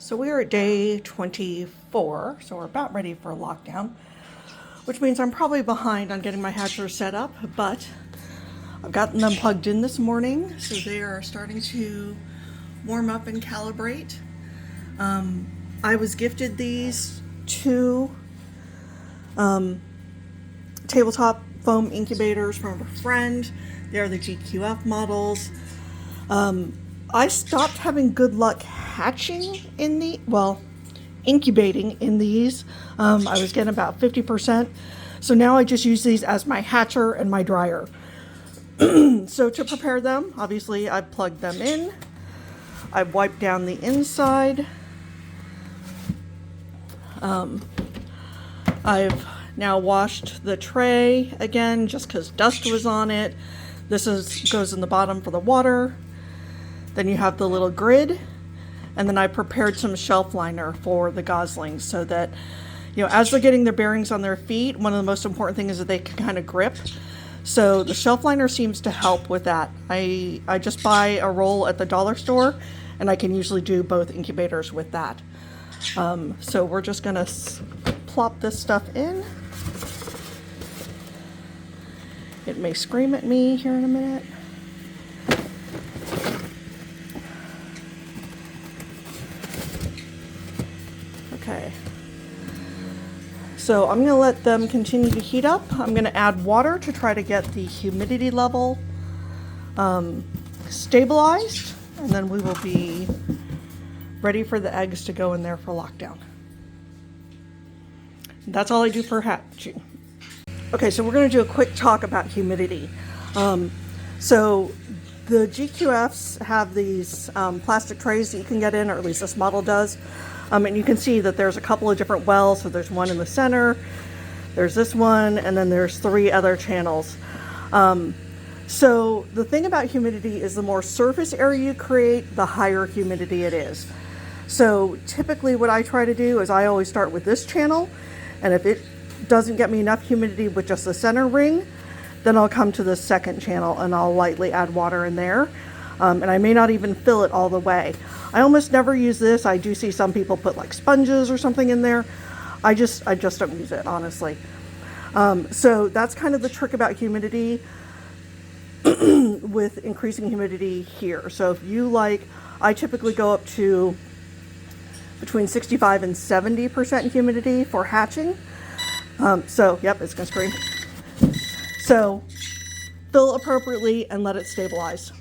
So we are at day 24, so we're about ready for lockdown, which means I'm probably behind on getting my hatcher set up, but I've gotten them plugged in this morning, so they are starting to warm up and calibrate. I was gifted these two tabletop foam incubators from a friend. They are the GQF models. I stopped having good luck hatching in incubating in these. I was getting about 50%. So now I just use these as my hatcher and my dryer. So to prepare them, obviously I've plugged them in. I've wiped down the inside. I've now washed the tray again just because dust was on it. This goes in the bottom for the water. Then you have the little grid, and then I prepared some shelf liner for the goslings so that, as they're getting their bearings on their feet, one of the most important things is that they can kind of grip. So the shelf liner seems to help with that. I just buy a roll at the dollar store, and I can usually do both incubators with that. So we're just gonna plop this stuff in. It may scream at me here in a minute. Okay, so I'm going to let them continue to heat up. I'm going to add water to try to get the humidity level stabilized, and then we will be ready for the eggs to go in there for lockdown. That's all I do for hatching. Okay, so we're going to do a quick talk about humidity. So the GQFs have these plastic trays that you can get in, or at least this model does. And you can see that there's a couple of different wells. So there's one in the center, there's this one, and then there's 3 other channels. So the thing about humidity is the more surface area you create, the higher humidity it is. So typically what I try to do is I always start with this channel, and if it doesn't get me enough humidity with just the center ring, then I'll come to the second channel and I'll lightly add water in there. And I may not even fill it all the way. I almost never use this. I do see some people put like sponges or something in there. I just don't use it, honestly. So that's kind of the trick about humidity with increasing humidity here. So if you I typically go up to between 65 and 70% humidity for hatching. So, yep, it's gonna scream. So fill appropriately and let it stabilize.